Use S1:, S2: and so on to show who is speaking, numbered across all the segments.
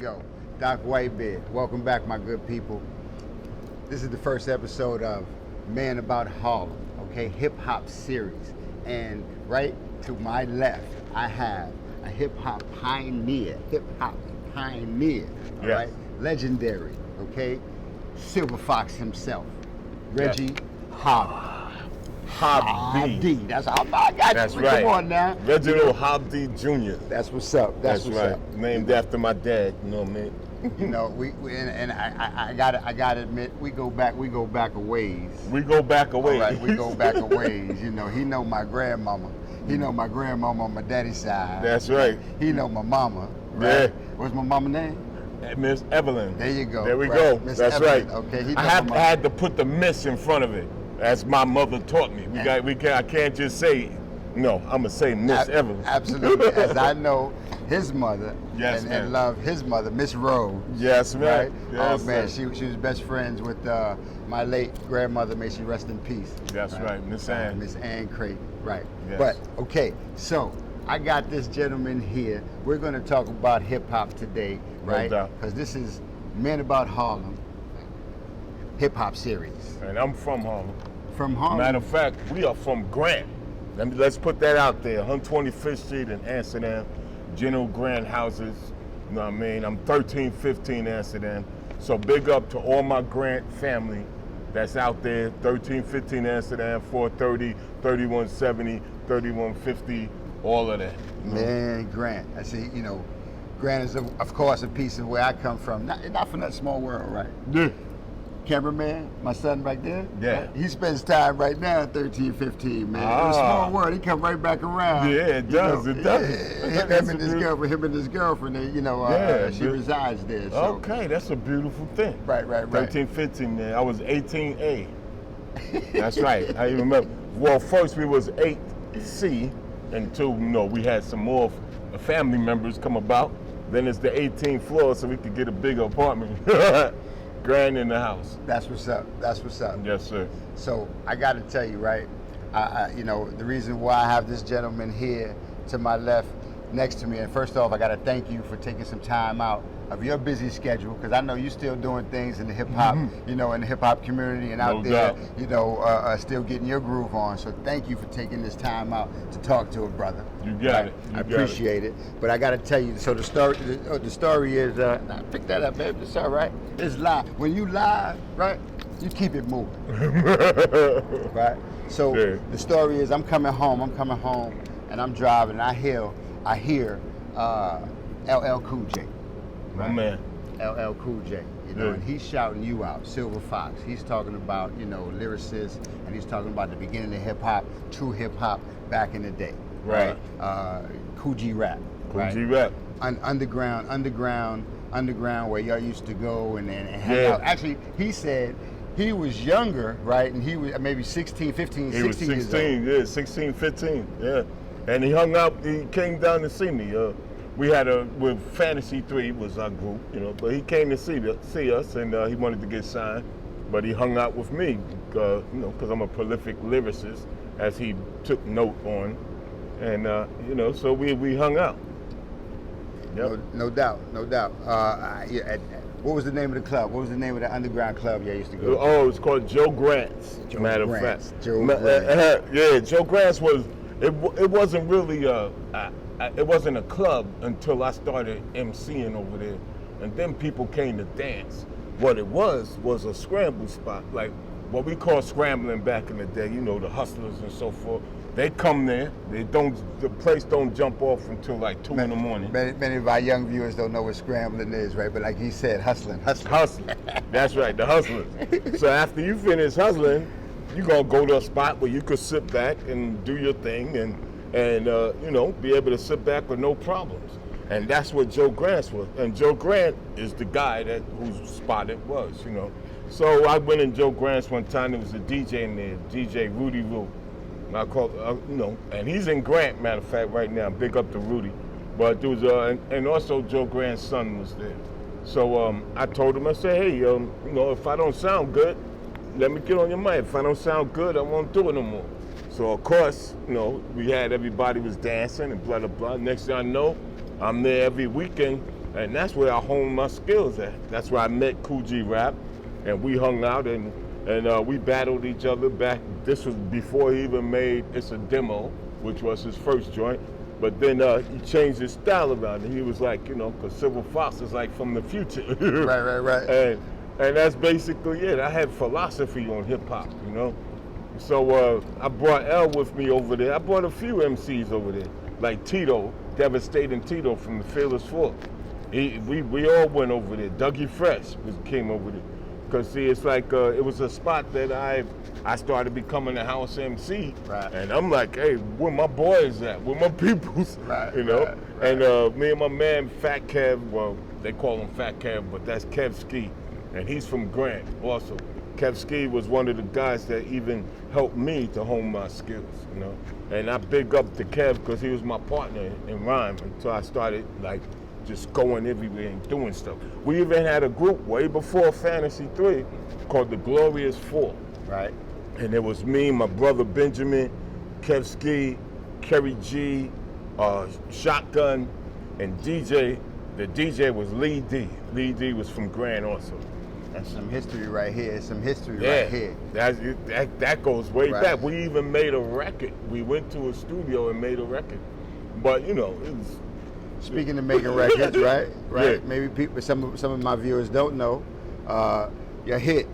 S1: go. DocWhiteBeard. Welcome back, my good people. This is the first episode of Man About Harlem, okay, hip hop series. And right to my left, I have a hip hop pioneer, all right, legendary, okay, Silver Fox himself, Reggie Hobbs. That's how I got
S2: That's
S1: you.
S2: right.
S1: Come on now.
S2: Reginald Hobbs Jr.
S1: That's what's up. That's what's
S2: right.
S1: up.
S2: Named after my dad. You know what I mean?
S1: You know, I gotta admit, we go back a ways.
S2: We go back a ways.
S1: All right, we go back a ways. You know, he know my grandmama. He know my grandmama on my daddy's side.
S2: That's right.
S1: He know my mama. Right?
S2: Yeah.
S1: What's my mama's name?
S2: Miss Evelyn.
S1: There you go.
S2: There we
S1: right.
S2: go.
S1: Miss
S2: That's
S1: Evelyn.
S2: right.
S1: Okay. He
S2: I had to put the miss in front of it, as my mother taught me. I can't just say, no, I'm gonna say Miss Evelyn.
S1: Absolutely. As I know his mother.
S2: Yes,
S1: and love his mother, Miss Rose.
S2: Yes, man.
S1: Right?
S2: Yes,
S1: oh man,
S2: sir.
S1: she was best friends with my late grandmother. May she rest in peace.
S2: That's right, Miss Ann.
S1: Miss Ann Creighton. Right.
S2: Yes.
S1: But okay, so I got this gentleman here. We're going to talk about hip hop today, right? Because this is Men About Harlem hip hop series.
S2: And I'm from Harlem.
S1: From Harlem.
S2: Matter of fact, we are from Grant. Let's put that out there. 125th Street in Amsterdam, General Grant houses. You know what I mean? I'm 1315 Amsterdam. So big up to all my Grant family that's out there. 1315 Amsterdam, 430, 3170, 3150, all of that.
S1: Man, Grant. I see, you know, Grant is, of course, a piece of where I come from. Not from that small world, right?
S2: Yeah.
S1: Cameraman, my son back there.
S2: Yeah.
S1: He spends time right now at 1315, man. It's a small world. He come right back around.
S2: Yeah, it does. It does.
S1: Him and his girlriend, they, you know, she resides there. So.
S2: Okay, that's a beautiful thing.
S1: Right.
S2: 1315, man. I was 18A. That's right. I remember. Well, first we was 8C until, you know, we had some more family members come about. Then it's the 18th floor, so we could get a bigger apartment. Grand in the house.
S1: That's what's up.
S2: Yes, sir.
S1: So I got to tell you, right? You know, the reason why I have this gentleman here to my left, next to me, and first off, I got to thank you for taking some time out of your busy schedule, because I know you're still doing things in the hip hop, you know, in the hip hop community and out there, you know, still getting your groove on. So thank you for taking this time out to talk to a brother.
S2: You got it.
S1: I appreciate it. But I got to tell you, so the story is, pick that up, baby. It's all right. It's live. When you live, right, you keep it moving. Right? So the story is, I'm coming home, and I'm driving, and I hear LL Cool J.
S2: Right? My man.
S1: LL Cool J, you know, and he's shouting you out, Silver Fox. He's talking about, you know, lyricist, and he's talking about the beginning of hip hop, true hip hop back in the day.
S2: Right.
S1: Cool G Rap.
S2: Cool G Rap.
S1: Underground, where y'all used to go and hang out. Actually, he said he was younger, right? And he was maybe 16, 15, 16 years old. He was 16,
S2: yeah, 16, 15, yeah. And he hung out, he came down to see me. We had with Fantasy 3 was our group, you know, but he came to see us, and he wanted to get signed, but he hung out with me, you know, because I'm a prolific lyricist, as he took note on, and, you know, so we hung out. Yep.
S1: No doubt. What was the name of the club? What was the name of the underground club y'all used to go to?
S2: Oh, it's called Joe Grant's, matter of fact.
S1: Joe Grant's.
S2: Yeah, Joe Grant's was, it wasn't really it wasn't a club until I started emceeing over there, and then people came to dance. What it was a scramble spot, like what we call scrambling back in the day. You know, the hustlers and so forth. They come there. The place don't jump off until like 2 in the morning.
S1: Many of our young viewers don't know what scrambling is, right? But like he said, hustling.
S2: That's right, the hustlers. So after you finish hustling, you're gonna go to a spot where you could sit back and do your thing and you know, be able to sit back with no problems. And that's what Joe Grant was. And Joe Grant is the guy whose spot it was, you know. So I went in Joe Grant's one time. There was a DJ in there, DJ Rudy Roo. I called, you know, and he's in Grant, matter of fact, right now. Big up to Rudy. But there was, and also Joe Grant's son was there. So I told him, I said, hey, you know, if I don't sound good, let me get on your mic. If I don't sound good, I won't do it no more. So of course, you know, we had everybody was dancing and blah, blah, blah. Next thing I know, I'm there every weekend And that's where I honed my skills at. That's where I met Cool G Rap, and we hung out and we battled each other back. This was before he even made It's a Demo, which was his first joint. But then he changed his style around, and he was like, because Silver Fox is like from the future.
S1: Right.
S2: And that's basically it. I had philosophy on hip hop, So I brought L with me over there. I brought a few MCs over there, like Tito, Devastating Tito from the Fearless Four. We all went over there. Dougie Fresh came over there. Because see, it's like it was a spot that I started becoming a house MC,
S1: right.
S2: And I'm like, hey, where my boys at? Where my peoples?
S1: Right,
S2: Right. And me and my man Fat Kev, well, they call him Fat Kev, but that's Kev Ski, and he's from Grant also. Kev Ski was one of the guys that even helped me to hone my skills, And I big up to Kev because he was my partner in rhyme until I started just going everywhere and doing stuff. We even had a group way before Fantasy 3 called the Glorious Four.
S1: Right.
S2: And it was me, my brother Benjamin, Kev Ski, Kerry G, Shotgun, and DJ. The DJ was Lee D. Lee D was from Grand also.
S1: That's some history right here.
S2: Yeah,
S1: right here.
S2: That goes way
S1: Right.
S2: back. We even made a record. We went to a studio and made a record. But it was.
S1: Speaking of making records, right?
S2: Yeah.
S1: Maybe some of my viewers don't know your hit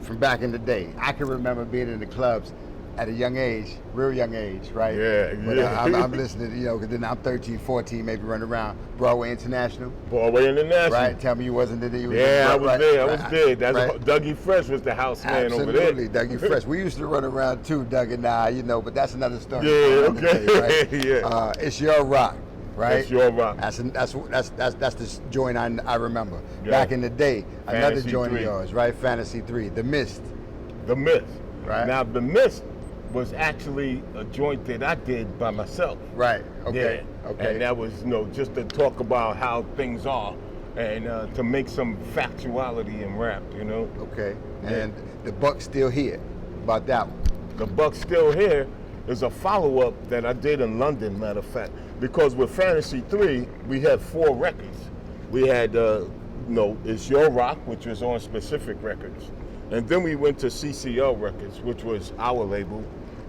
S1: from back in the day. I can remember being in the clubs at a young age, real young age, right?
S2: Yeah,
S1: But
S2: yeah.
S1: I'm listening, because then I'm 13, 14, maybe running around Broadway International,
S2: Broadway International.
S1: right? Tell me you wasn't there.
S2: Yeah, I was there. I was
S1: right,
S2: there. That's
S1: right.
S2: Dougie Fresh was the house man over there.
S1: Absolutely, Dougie Fresh. We used to run around too, Doug and I, but that's another story.
S2: Yeah,
S1: for another
S2: okay.
S1: day, right?
S2: Yeah.
S1: It's Your Rock. Right?
S2: It's Your Rock.
S1: That's the joint I remember.
S2: Yeah.
S1: Back in the day, another
S2: Fantasy
S1: joint
S2: 3.
S1: of yours, right? Fantasy 3, The Mist.
S2: The Mist.
S1: Right.
S2: Now, The Mist was actually a joint that I did by myself.
S1: Right. Okay.
S2: Yeah.
S1: Okay.
S2: And that was, just to talk about how things are and to make some factuality in rap,
S1: Okay.
S2: Yeah.
S1: And the buck's still here about that one.
S2: The Buck's Still Here is a follow-up that I did in London, matter of fact. Because with Fantasy 3, we had 4 records. We had, It's Your Rock, which was on Specific Records. And then we went to CCL Records, which was our label.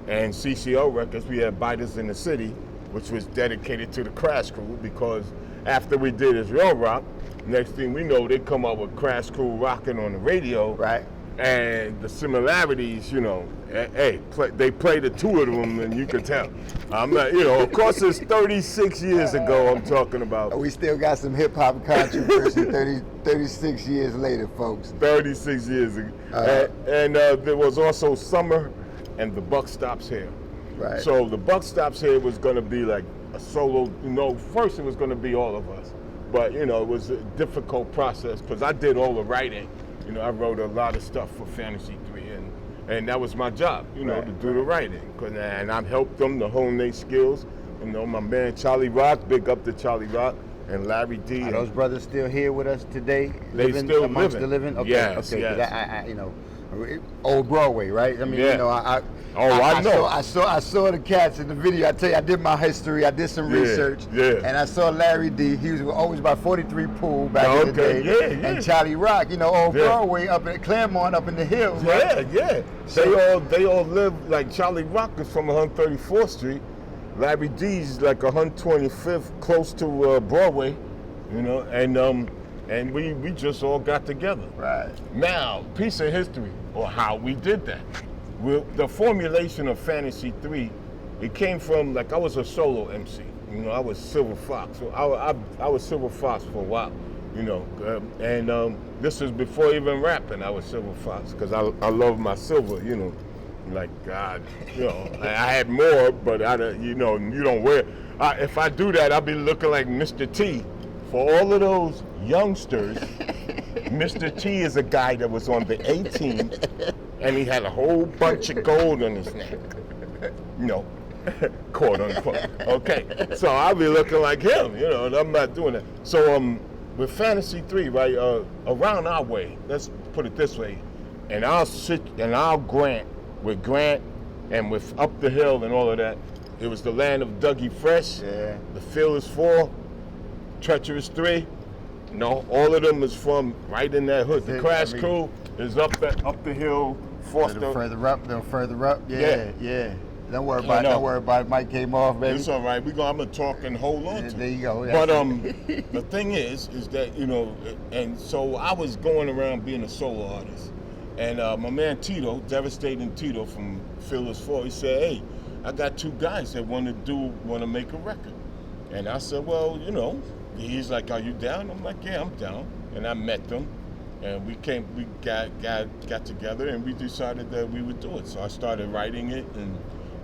S2: And CCL Records, we had Biters in the City, which was dedicated to the Crash Crew, because after we did It's Your Rock, next thing we know, they come out with Crash Crew rocking on the radio.
S1: Right.
S2: And the similarities, they play the two of them, and you can tell. I'm not, of course, it's 36 years ago I'm talking about.
S1: We still got some hip hop controversy 36 years later, folks.
S2: 36 years ago. And there was also Summer and The Buck Stops Here.
S1: Right.
S2: So The Buck Stops Here was going to be like a solo, first it was going to be all of us. But, it was a difficult process because I did all the writing. I wrote a lot of stuff for Fantasy 3, and that was my job,
S1: Right.
S2: to do the writing. And I helped them to hone their skills. My man Charlie Rock, big up to Charlie Rock, and Larry D.
S1: Are those brothers still here with us today?
S2: They still
S1: amongst
S2: living.
S1: the living? Okay,
S2: Yes,
S1: okay. 'Cause
S2: yes.
S1: Old Broadway, right? I mean,
S2: Yeah. I know.
S1: I saw the cats in the video. I tell you, I did my history. I did some
S2: Yeah,
S1: research.
S2: yeah.
S1: And I saw Larry D. He was always by 43 Pool back in the
S2: Okay,
S1: day.
S2: yeah, yeah.
S1: And Charlie Rock, old
S2: Yeah.
S1: Broadway up in Claremont, up in the hills. Right?
S2: Yeah. They all live, like Charlie Rock is from 134th Street. Larry D's like 125th, close to Broadway, and we just all got together.
S1: Right.
S2: Now, piece of history, or how we did that. The formulation of Fantasy 3, it came from, I was a solo MC. I was Silver Fox. So I was Silver Fox for a while, and this is before even rapping, I was Silver Fox, because I love my silver, like God, I had more, but you don't wear. If I do that, I'll be looking like Mr. T. For all of those youngsters, Mr. T is a guy that was on the 18, and he had a whole bunch of gold on his neck. Quote unquote. Okay, so I'll be looking like him, and I'm not doing that. So with Fantasy 3, right, around our way, let's put it this way, and our Grant, with Grant and with Up the Hill and all of that, it was the land of Dougie Fresh,
S1: Yeah.
S2: the Fearless 4, Treacherous 3, No, all of them is from right in that hood. The Crash Crew is up the hill, Foster.
S1: They're further up. Yeah. Don't worry about it. Don't worry about it. Mic came off, baby.
S2: It's all right. I'm gonna talk and hold on to it.
S1: There you go.
S2: But the thing is that and so I was going around being a solo artist, and my man Tito, Devastating Tito from Fearless 4, he said, "Hey, I got two guys that want to make a record," and I said, "Well, He's like, "Are you down?" I'm like, "Yeah, I'm down." And I met them, and we got together, and we decided that we would do it. So I started writing it and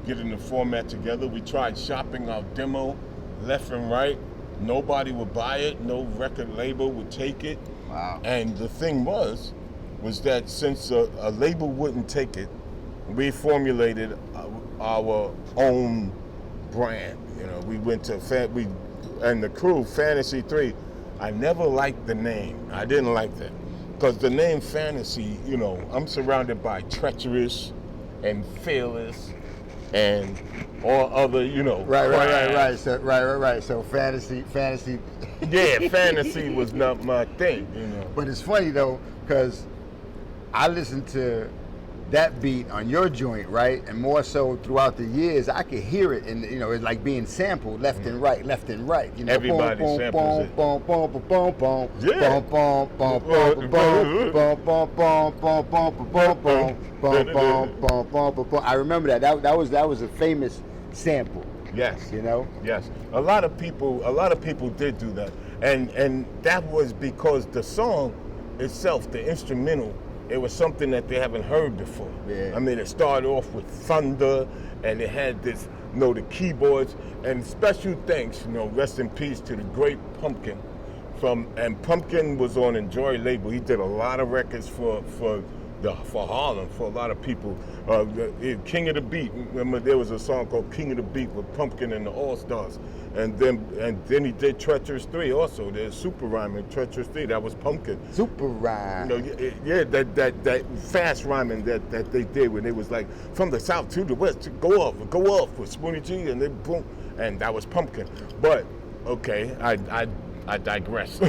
S2: getting the format together. We tried shopping our demo left and right. Nobody would buy it. No record label would take it.
S1: Wow.
S2: And the thing was that since a label wouldn't take it, we formulated our own brand. We went to and the crew, Fantasy 3, I never liked the name. I didn't like that. Because the name Fantasy, I'm surrounded by treacherous and fearless and all other,
S1: Right. So fantasy.
S2: Yeah, fantasy was not my thing,
S1: But it's funny though, because I listened to that beat on your joint, right? And more so throughout the years, I could hear it, and it's like being sampled left and right.
S2: Everybody samples it.
S1: I remember that. That was a famous sample.
S2: Yes. Yes. A lot of people did do that, and that was because the song itself, the instrumental, it was something that they haven't heard before.
S1: Yeah.
S2: I mean, it started off with thunder, and it had this, the keyboards, and special thanks, rest in peace to the great Pumpkin. And Pumpkin was on Enjoy label. He did a lot of records for Harlem, for a lot of people. King of the Beat. Remember, there was a song called King of the Beat with Pumpkin and the All Stars. And then he did Treacherous 3 also. There's Super Rhyming, Treacherous 3. That was Pumpkin.
S1: Super Rhyme.
S2: That fast rhyming that they did when it was like from the south to the west, to go off with Spoonie G, and then boom, and that was Pumpkin. But okay, I digress.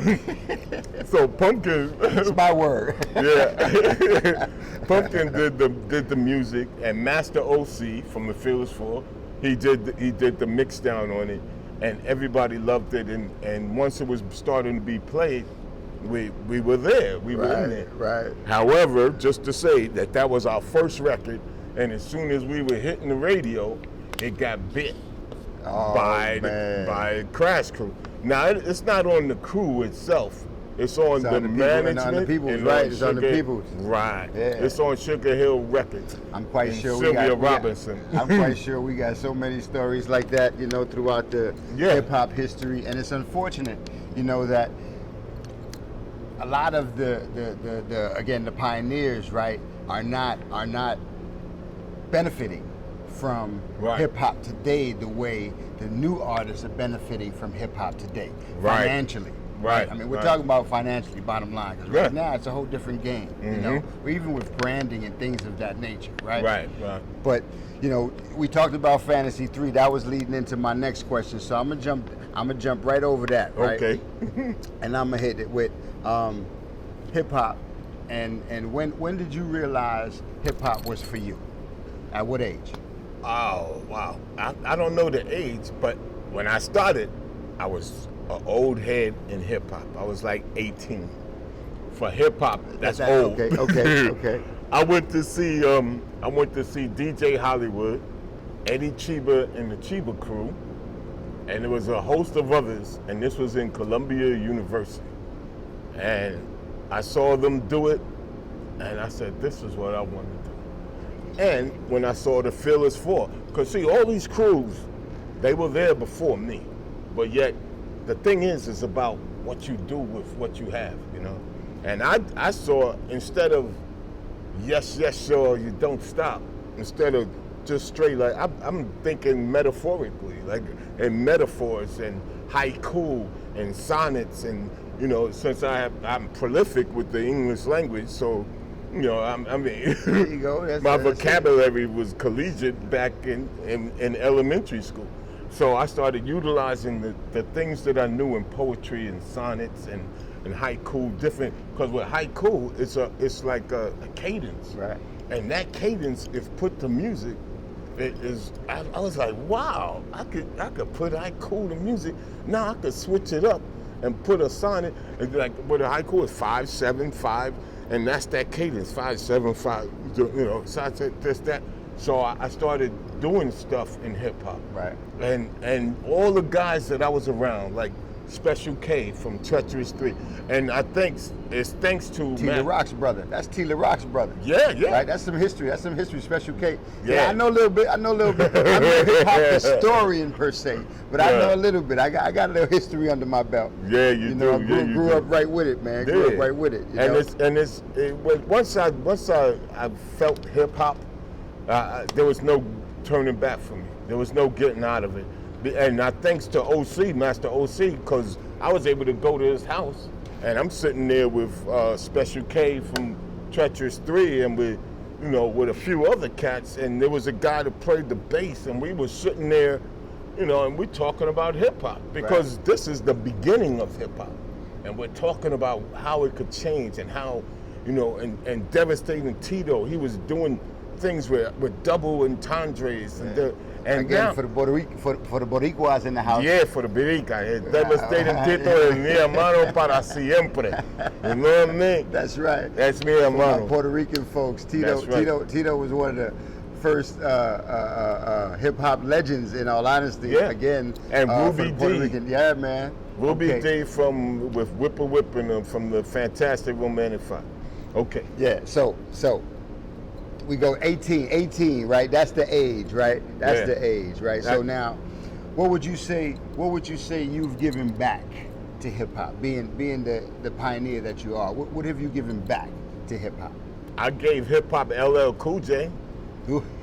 S2: So Pumpkin.
S1: It's my word.
S2: Yeah. Pumpkin did the music, and Master OC from the Fearless 4, he did the mix down on it, and everybody loved it. And once it was starting to be played, we were there. We were in there.
S1: Right.
S2: However, just to say that was our first record, and as soon as we were hitting the radio, it got bit by Crash Crew. Now it's not on the crew itself. It's on the management.
S1: On the people's, right? It's on the people's.
S2: Right.
S1: Yeah.
S2: It's on Sugar Hill Records.
S1: I'm quite sure
S2: Sylvia Robinson.
S1: I'm quite sure we got so many stories like that, throughout the hip hop history, and it's unfortunate, that a lot of the pioneers, right, are not benefiting from hip hop today the way the new artists are benefiting from hip hop today, financially.
S2: Right.
S1: I mean, we're talking about financially, bottom line, because right now it's a whole different game, or even with branding and things of that nature, right?
S2: Right.
S1: But, we talked about Fantasy 3. That was leading into my next question, so I'm gonna jump right over that, right?
S2: Okay.
S1: And I'm gonna hit it with hip hop. And when did you realize hip hop was for you? At what age?
S2: Oh, wow. I don't know the age, but when I started, I was an old head in hip hop. I was like 18. For hip hop, that's old.
S1: Okay.
S2: I went to see DJ Hollywood, Eddie Chiba and the Chiba Crew, and there was a host of others, and this was in Columbia University. And I saw them do it, and I said, this is what I want to do. And when I saw the Fearless 4, because see, all these crews, they were there before me, but yet the thing is about what you do with what you have, And I saw, instead of yes, sure, you don't stop, instead of just straight, like I'm thinking metaphorically, like in metaphors and haiku and sonnets, and since I'm prolific with the English language, so I mean,
S1: there you go.
S2: my vocabulary was collegiate back in elementary school. So I started utilizing the things that I knew in poetry and sonnets and and haiku different, because with haiku, it's like a cadence.
S1: Right.
S2: And that cadence, if put to music, I was like, wow, I could put haiku to music. Now I could switch it up and put a sonnet, and like with a haiku is 5-7-5, and that's that cadence, 5-7-5. So I said this that. So I started doing stuff in hip hop.
S1: Right.
S2: And all the guys that I was around, like Special K from Treacherous 3, and I think it's thanks to
S1: T. Rock's brother. That's T. Rock's brother.
S2: Yeah.
S1: Right. That's some history. Special K.
S2: Yeah.
S1: I know a little bit. I'm not a hip hop historian per se, but I know a little bit. I got a little history under my belt.
S2: Yeah, you do.
S1: I grew up right with it, man. Grew up right with it.
S2: Once I felt hip hop, there was no turning back for me. There was no getting out of it. And thanks to OC, Master OC, because I was able to go to his house, and I'm sitting there with Special K from Treacherous 3, and with a few other cats, and there was a guy that played the bass, and we were sitting there, and we're talking about hip hop, because this is the beginning of hip hop, and we're talking about how it could change and how, and Devastating Tito, he was doing things with double entendres and
S1: again,
S2: now,
S1: for the Boricuas in the house.
S2: Yeah, for the Boricuas. Devastating Tito es mi hermano para siempre. You know what I mean?
S1: That's right.
S2: That's mi hermano.
S1: Puerto Rican folks. Tito was one of the first hip hop legends, in all honesty.
S2: Yeah.
S1: Again,
S2: and
S1: Ruby
S2: D.
S1: Rican. Yeah, man.
S2: Ruby D with Whipper Whippin' from the Fantastic Romantic 5. Okay.
S1: Yeah. So we go 18, right? That's the age, right? That's the age, right? So now, what would you say you've given back to hip hop, being the pioneer that you are? What have you given back to hip hop?
S2: I gave hip hop LL Cool J.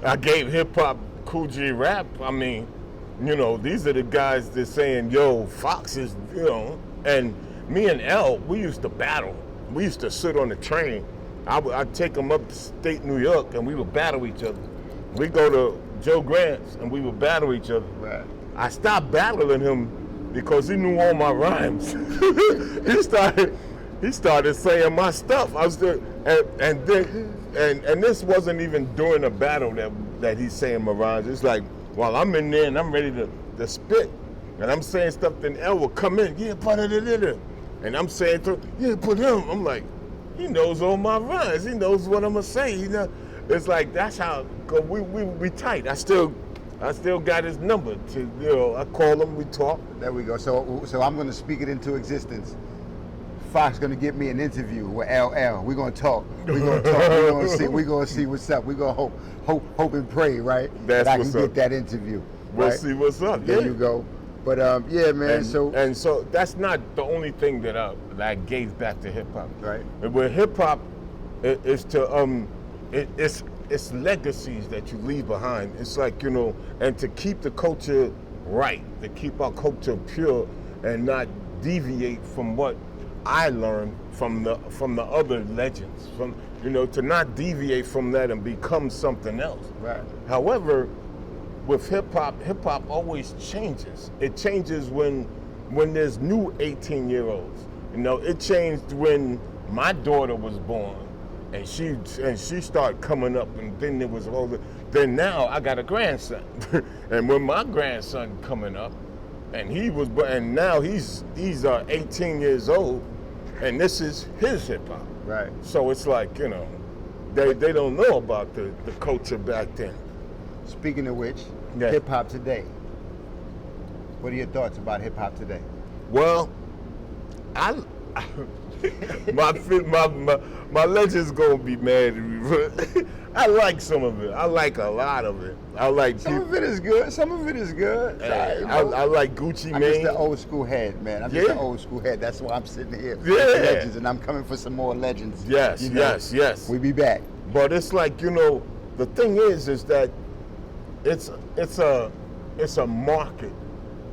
S2: I gave hip hop Cool J rap. I mean, these are the guys that saying, yo, Fox is, and me and L, we used to battle. We used to sit on the train. I'd take them up to state New York, and we would battle each other. We go to Joe Grant's, and we would battle each other.
S1: Right.
S2: I stopped battling him because he knew all my rhymes. He started saying my stuff. I was there, and this wasn't even during a battle that he's saying my rhymes. It's like while I'm in there and I'm ready to spit, and I'm saying stuff, then L will come in, yeah, put it in, and I'm saying yeah, put him. I'm like, he knows all my rhymes. He knows what I'm gonna say. It's like that's how. Cause we tight. I still got his number. I call him. We talk.
S1: There we go. So I'm gonna speak it into existence. Fox gonna get me an interview with LL. We're gonna talk. We're gonna see what's up. We're gonna hope and pray, right?
S2: That's
S1: that I
S2: what's
S1: can
S2: up.
S1: get that interview.
S2: We'll
S1: right?
S2: see what's up.
S1: There you go. But yeah, man.
S2: And so that's not the only thing that I gave back to hip hop.
S1: Right.
S2: With hip hop, it's legacies that you leave behind. It's like and to keep the culture right, to keep our culture pure, and not deviate from what I learned from the other legends. To not deviate from that and become something else.
S1: Right.
S2: However, with hip hop always changes. It changes when there's new 18-year-olds. It changed when my daughter was born, and she started coming up, and then there was all the. Then now I got a grandson, and when my grandson coming up, and now he's 18 years old, and this is his hip hop.
S1: Right.
S2: So it's like they don't know about the culture back then.
S1: Speaking of which, hip hop today. What are your thoughts about hip hop today?
S2: Well, my legend's gonna be mad at me, but I like some of it. I like a lot of it. I like
S1: some of it is good. Some of it is good.
S2: I like Gucci Mane.
S1: I'm just the old school head, man. I'm just the old school head. That's why I'm sitting here.
S2: Yeah.
S1: Legends, and I'm coming for some more legends.
S2: Yes, yes.
S1: We be back.
S2: But it's like the thing is that it's a market.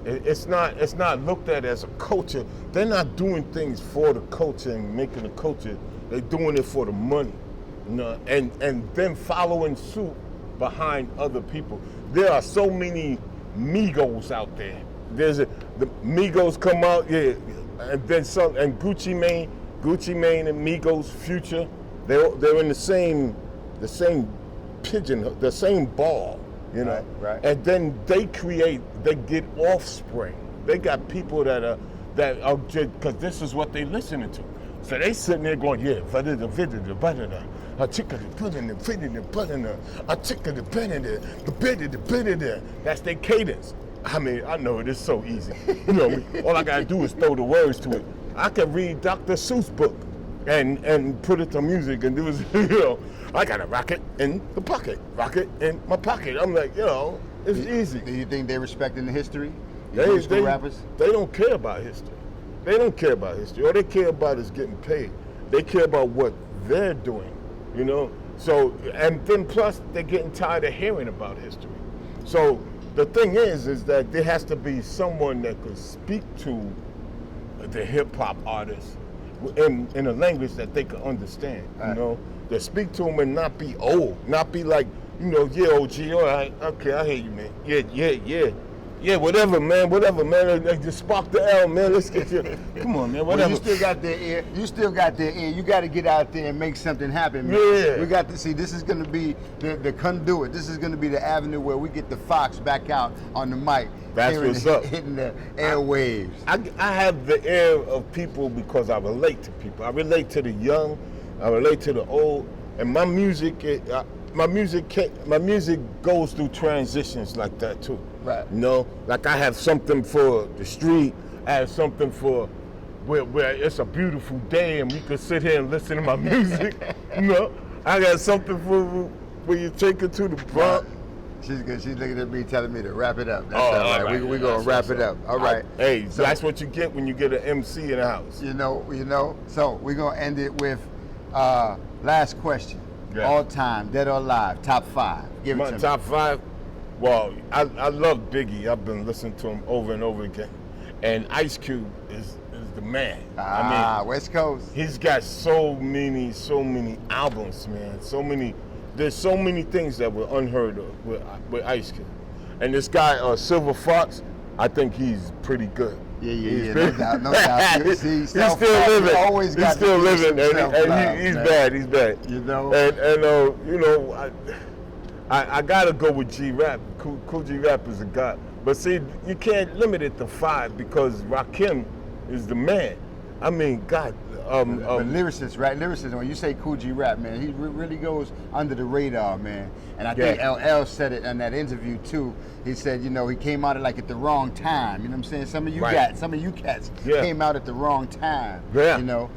S2: It's not looked at as a culture. They're not doing things for the culture and making the culture. They're doing it for the money, and then following suit behind other people. There are so many Migos out there. The Migos come out, and then some, and Gucci Mane, and Migos, Future, they're in the same pigeon, the same ball, you know.
S1: Right.
S2: And then they get offspring. They got people that are just, because this is what they listening to. So they sitting there going, yeah, I that's their cadence. I mean, I know it is so easy. You know, all I gotta do is throw the words to it. I can read Dr. Seuss book and put it to music and do it, you know. I got a rocket in the pocket, rocket in my pocket. I'm like, you know, it's easy.
S1: Do you think they respecting the history?
S2: They
S1: Rappers?
S2: They don't care about history. They don't care about history. All they care about is getting paid. They care about what they're doing, you know? So, and then plus, they're getting tired of hearing about history. So, the thing is that there has to be someone that could speak to the hip-hop artists in a language that they can understand, you know? That speak to them and not be old, not be like, you know, yeah, OG, all right, okay, I hear you, man. Yeah, whatever, man. Just spark the L, man. Let's get you. Come on, man. Whatever.
S1: Well, you still got their ear. You got to get out there and make something happen, man.
S2: Yeah.
S1: We got to see. This is going to be the conduit. This is going to be the avenue where we get the Fox back out on the mic.
S2: That's what's up.
S1: Hitting the airwaves.
S2: I have the air of people because I relate to people. I relate to the young. I relate to the old. And my music goes through transitions like that too.
S1: Right.
S2: You know, like I have something for the street. I have something for where it's a beautiful day and we could sit here and listen to my music. You know, I got something for where you take it to the Bronx.
S1: She's good. She's looking at me, telling me to wrap it up. That's
S2: all
S1: all right. We're gonna wrap it up. All right.
S2: Hey, so that's what you get when you get an MC in the house.
S1: You know. So we're gonna end it with last question.
S2: Yeah.
S1: All time, dead or alive, top 5. Give it
S2: My
S1: to me.
S2: top 5. Well, I love Biggie. I've been listening to him over and over again. And Ice Cube is the man. I mean,
S1: West Coast.
S2: he's got so many albums, man. There's so many things that were unheard of with Ice Cube. And this guy, Silver Fox, I think he's pretty good.
S1: Yeah. No doubt.
S2: He's still living.
S1: Always got
S2: he's still living, and he's bad.
S1: You know.
S2: And you know, I gotta go with G-Rap. Cool G-Rap is a god. But see, you can't limit it to 5 because Rakim is the man. I mean, God.
S1: But lyricist, right? Lyricist, when you say Cool G-Rap, man, he really goes under the radar, man. And I think LL said it in that interview too. He said, you know, he came out at the wrong time. You know what I'm saying? Some of you cats came out at the wrong time.
S2: Yeah.
S1: You know,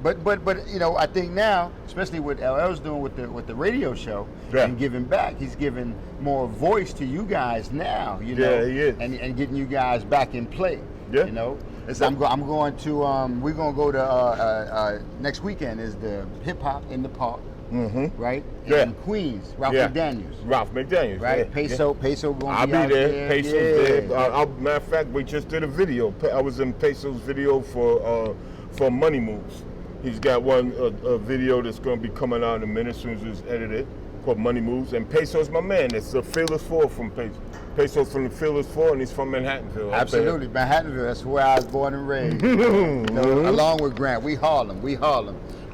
S1: but you know, I think now, especially what LL's doing with the radio show and giving back, he's giving more voice to you guys now. You know,
S2: he is.
S1: and getting you guys back in play.
S2: Yeah.
S1: You know. I'm going to we're gonna go to next weekend is the Hip Hop in the Park, right? In Queens, Ralph McDaniels. Right?
S2: Yeah.
S1: Peso gonna
S2: I'll
S1: be
S2: be
S1: out
S2: there. Peso's
S1: yeah.
S2: there. Matter of fact, we just did a video. I was in Peso's video for Money Moves. He's got a video that's gonna be coming out in a minute as soon as it's edited, called Money Moves. And Peso's my man. It's the Fearless 4 from Peso. Peso's from the Fearless 4 and he's from Manhattanville.
S1: Absolutely, Manhattanville. That's where I was born and raised. You know, along with Grant, we Harlem.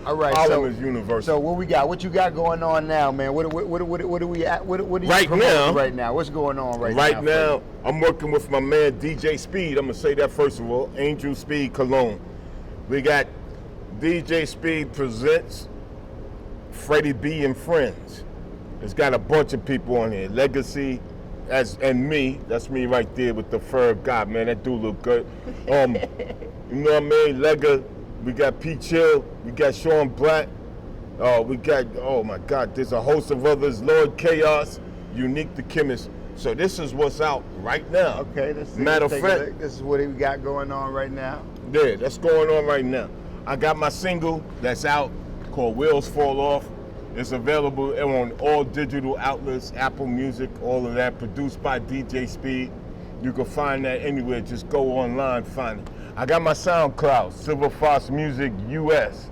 S1: All right,
S2: Harlem is universal.
S1: So what we got? What you got going on now, man? What are we at? What are you
S2: right
S1: promoting right now? What's going on right now?
S2: Right now, I'm working with my man DJ Speed. I'm gonna say that first of all. Angel Speed Cologne. We got DJ Speed presents Freddie B and Friends. It's got a bunch of people on here. Legacy. And me, that's me right there with the fur. God, man, that dude look good. You know what I mean? Lega, we got P. Chill, we got Sean Black, we got, oh my God, there's a host of others, Lord Chaos, Unique the Chemist. So this is what's out right now.
S1: Okay, let's see.
S2: Matter of fact,
S1: this is what we got going on right now.
S2: Yeah, that's going on right now. I got my single that's out called Wheels Fall Off. It's available on all digital outlets, Apple Music, all of that, produced by DJ Speed. You can find that anywhere. Just go online, find it. I got my SoundCloud, Silver Fox Music US.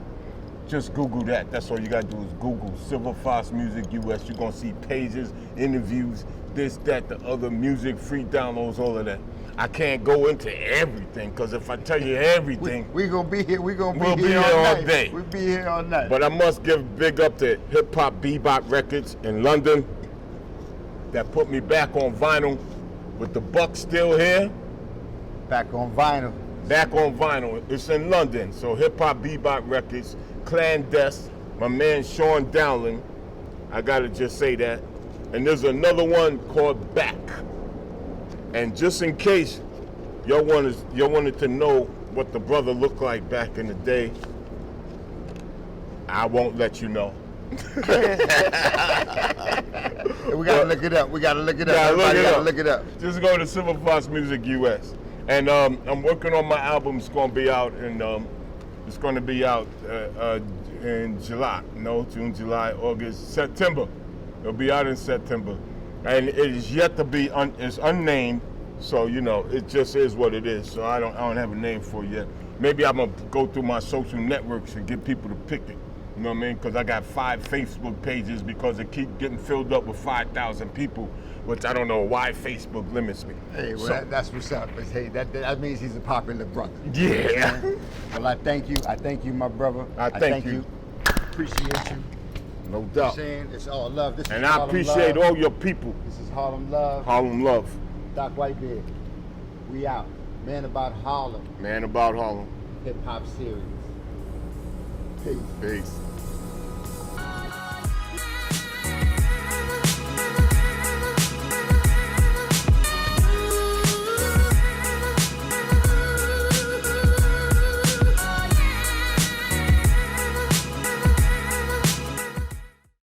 S2: Just Google that. That's all you gotta do is Google Silver Fox Music US. You're gonna see pages, interviews, this, that, the other, music, free downloads, all of that. I can't go into everything, because if I tell you everything,
S1: We gonna be here. We gonna
S2: We'll
S1: be
S2: be
S1: here
S2: here
S1: all
S2: all
S1: night.
S2: day.
S1: We'll be here all night.
S2: but I must give big up to Hip Hop Bebop Records in London that put me back on vinyl with the buck still here.
S1: Back on vinyl.
S2: Back on vinyl. It's in London. So Hip Hop Bebop Records, Clandestine, my man Sean Dowling. I gotta just say that. And there's another one called Back. And just in case y'all wanted to know what the brother looked like back in the day, I won't let you know.
S1: We gotta look it up. We gotta look it up.
S2: Yeah,
S1: Everybody gotta look it up.
S2: Just go to Silver Fox Music US. And I'm working on my album. It's gonna be out in in July. No, June, July, August, September. It'll be out in September. And it is yet to be it's unnamed, so it just is what it is. So I don't have a name for it yet. Maybe I'm gonna go through my social networks and get people to pick it. You know what I mean? Because I got 5 Facebook pages because it keep getting filled up with 5,000 people, which I don't know why Facebook limits me.
S1: Hey, well,
S2: So,
S1: that's what's up. But hey, that means he's a popular brother.
S2: yeah.
S1: Well, I thank you. I thank you, my brother.
S2: I thank you.
S1: Appreciate you.
S2: No
S1: I'm
S2: doubt.
S1: saying it's all love. This
S2: And
S1: is
S2: I
S1: Harlem
S2: appreciate
S1: love.
S2: all your people.
S1: This is Harlem Love.
S2: Harlem Love.
S1: DocWhiteBeard. We out. Man About Harlem.
S2: Man about Harlem.
S1: Hip Hop Series. Peace.
S2: Peace.